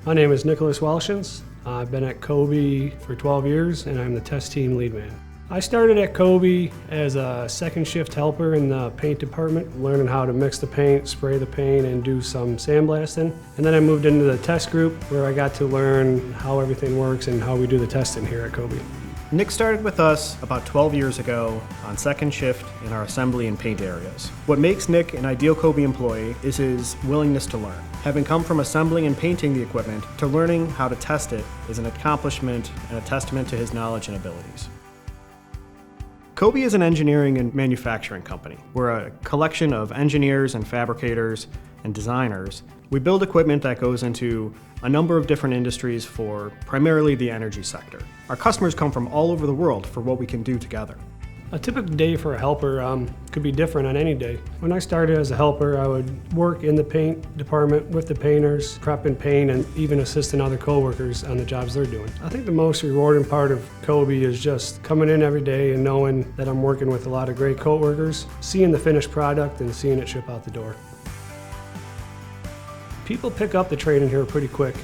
My name is Nicholas Welshins. I've been at Cobey for 12 years and I'm the test team lead man. I started at Cobey as a second shift helper in the paint department, learning how to mix the paint, spray the paint, and do some sandblasting. And then I moved into the test group where I got to learn how everything works and how we do the testing here at Cobey. Nick started with us about 12 years ago on second shift in our assembly and paint areas. What makes Nick an ideal Cobey employee is his willingness to learn. Having come from assembling and painting the equipment to learning how to test it is an accomplishment and a testament to his knowledge and abilities. Cobey is an engineering and manufacturing company. We're a collection of engineers and fabricators and designers. We build equipment that goes into a number of different industries for primarily the energy sector. Our customers come from all over the world for what we can do together. A typical day for a helper could be different on any day. When I started as a helper, I would work in the paint department with the painters, prepping paint, and even assisting other coworkers on the jobs they're doing. I think the most rewarding part of Cobey is just coming in every day and knowing that I'm working with a lot of great coworkers, seeing the finished product and seeing it ship out the door. People pick up the training here pretty quick.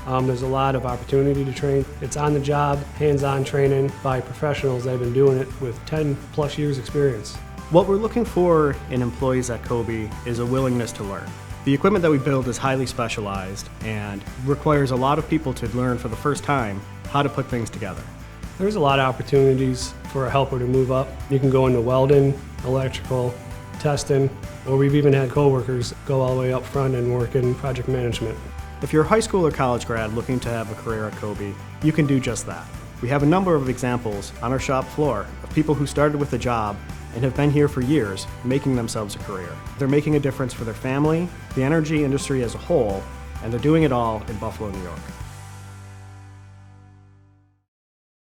There's a lot of opportunity to train. It's on the job, hands-on training by professionals that have been doing it with 10 plus years experience. What we're looking for in employees at Cobey is a willingness to learn. The equipment that we build is highly specialized and requires a lot of people to learn for the first time how to put things together. There's a lot of opportunities for a helper to move up. You can go into welding, electrical, testing, or we've even had coworkers go all the way up front and work in project management. If you're a high school or college grad looking to have a career at Cobey, you can do just that. We have a number of examples on our shop floor of people who started with a job and have been here for years, making themselves a career. They're making a difference for their family, the energy industry as a whole, and they're doing it all in Buffalo, New York.